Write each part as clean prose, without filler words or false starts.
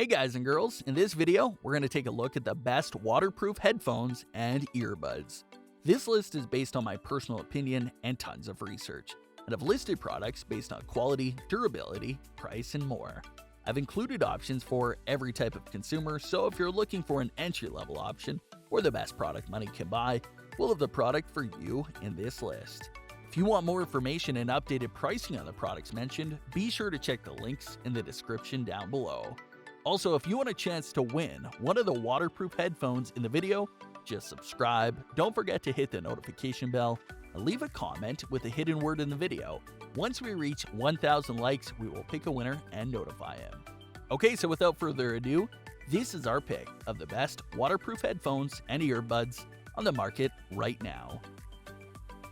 Hey guys and girls, in this video, we're going to take a look at the best waterproof headphones and earbuds. This list is based on my personal opinion and tons of research, and I've listed products based on quality, durability, price, and more. I've included options for every type of consumer, so if you're looking for an entry-level option or the best product money can buy, we'll have the product for you in this list. If you want more information and updated pricing on the products mentioned, be sure to check the links in the description down below. Also, if you want a chance to win one of the waterproof headphones in the video, just subscribe, don't forget to hit the notification bell, and leave a comment with a hidden word in the video. Once we reach 1,000 likes, we will pick a winner and notify him. Okay, so without further ado, this is our pick of the best waterproof headphones and earbuds on the market right now.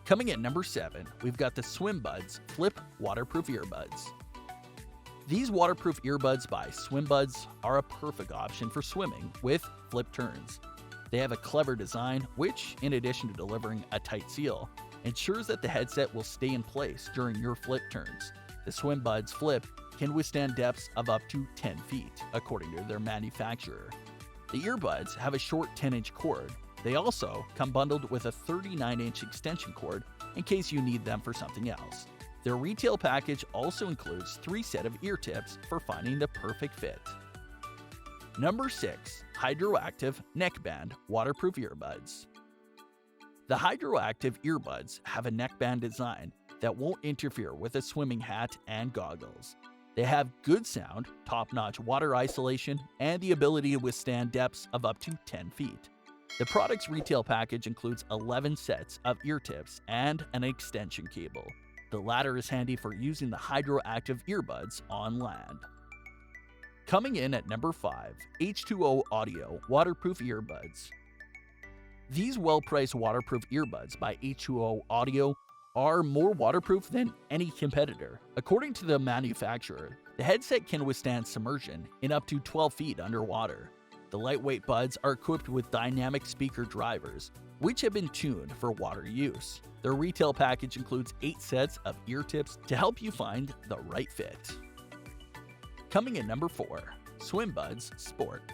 Coming at number 7, we've got the SwimBuds Flip Waterproof Earbuds. These waterproof earbuds by SwimBuds are a perfect option for swimming with flip turns. They have a clever design which, in addition to delivering a tight seal, ensures that the headset will stay in place during your flip turns. The SwimBuds Flip can withstand depths of up to 10 feet, according to their manufacturer. The earbuds have a short 10-inch cord. They also come bundled with a 39-inch extension cord in case you need them for something else. Their retail package also includes 3 sets of ear tips for finding the perfect fit. Number 6. Hydroactive Neckband Waterproof Earbuds. The Hydroactive earbuds have a neckband design that won't interfere with a swimming hat and goggles. They have good sound, top-notch water isolation, and the ability to withstand depths of up to 10 feet. The product's retail package includes 11 sets of ear tips and an extension cable. The latter is handy for using the Hydroactive earbuds on land. Coming in at number 5, H2O Audio Waterproof Earbuds. These well-priced waterproof earbuds by H2O Audio are more waterproof than any competitor. According to the manufacturer, the headset can withstand submersion in up to 12 feet underwater. The lightweight buds are equipped with dynamic speaker drivers, which have been tuned for water use. Their retail package includes 8 sets of ear tips to help you find the right fit. Coming in number 4, SwimBuds Sport.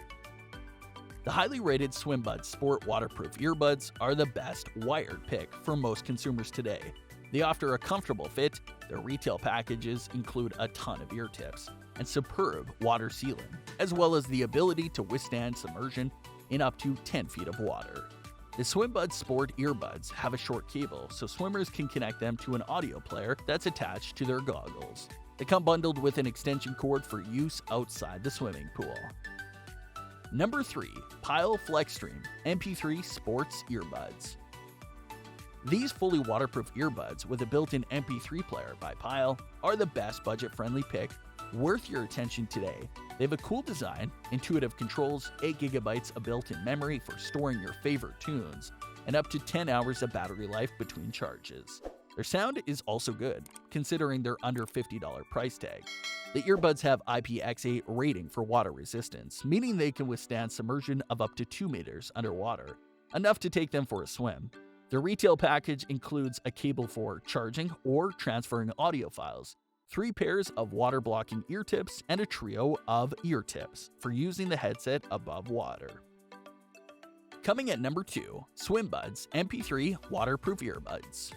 The highly rated SwimBuds Sport waterproof earbuds are the best wired pick for most consumers today. They offer a comfortable fit, their retail packages include a ton of ear tips and superb water sealing, as well as the ability to withstand submersion in up to 10 feet of water. The SwimBuds Sport earbuds have a short cable, so swimmers can connect them to an audio player that's attached to their goggles. They come bundled with an extension cord for use outside the swimming pool. Number 3. Pyle FlexStream MP3 Sports Earbuds. These fully waterproof earbuds with a built-in MP3 player by Pyle are the best budget-friendly pick worth your attention today. They have a cool design, intuitive controls, 8GB of built-in memory for storing your favorite tunes, and up to 10 hours of battery life between charges. Their sound is also good, considering their under $50 price tag. The earbuds have IPX8 rating for water resistance, meaning they can withstand submersion of up to 2 meters underwater, enough to take them for a swim. The retail package includes a cable for charging or transferring audio files, 3 pairs of water-blocking ear tips, and a trio of ear tips for using the headset above water. Coming at number 2, SwimBuds MP3 Waterproof Earbuds.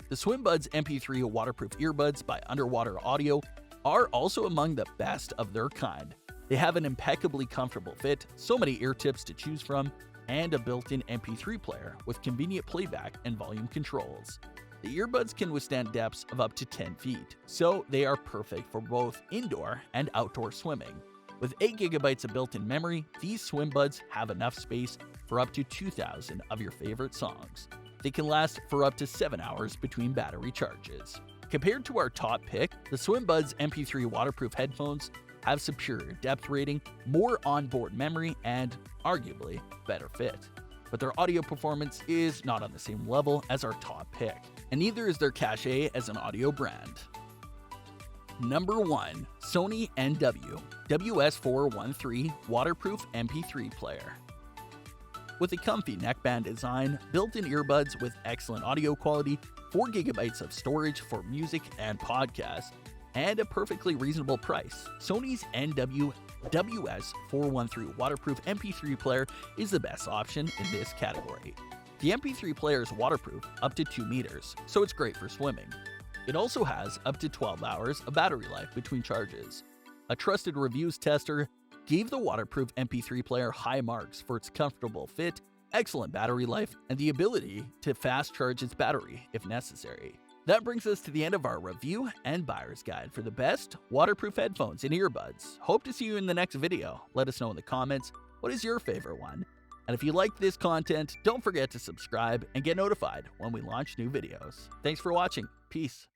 The SwimBuds MP3 Waterproof Earbuds by Underwater Audio are also among the best of their kind. They have an impeccably comfortable fit, so many ear tips to choose from, and a built-in MP3 player with convenient playback and volume controls. The earbuds can withstand depths of up to 10 feet, so they are perfect for both indoor and outdoor swimming. With 8GB of built-in memory, these SwimBuds have enough space for up to 2,000 of your favorite songs. They can last for up to 7 hours between battery charges. Compared to our top pick, the SwimBuds MP3 waterproof headphones have superior depth rating, more onboard memory, and arguably better fit. But their audio performance is not on the same level as our top pick, and neither is their cachet as an audio brand. Number 1. Sony NW WS413 Waterproof MP3 Player. With a comfy neckband design, built-in earbuds with excellent audio quality, 4GB of storage for music and podcasts, and a perfectly reasonable price. Sony's NW-WS413 waterproof MP3 player is the best option in this category. The MP3 player is waterproof up to 2 meters, so it's great for swimming. It also has up to 12 hours of battery life between charges. A trusted reviews tester gave the waterproof MP3 player high marks for its comfortable fit, excellent battery life, and the ability to fast charge its battery if necessary. That brings us to the end of our review and buyer's guide for the best waterproof headphones and earbuds. Hope to see you in the next video. Let us know in the comments what is your favorite one. And if you like this content, don't forget to subscribe and get notified when we launch new videos. Thanks for watching. Peace.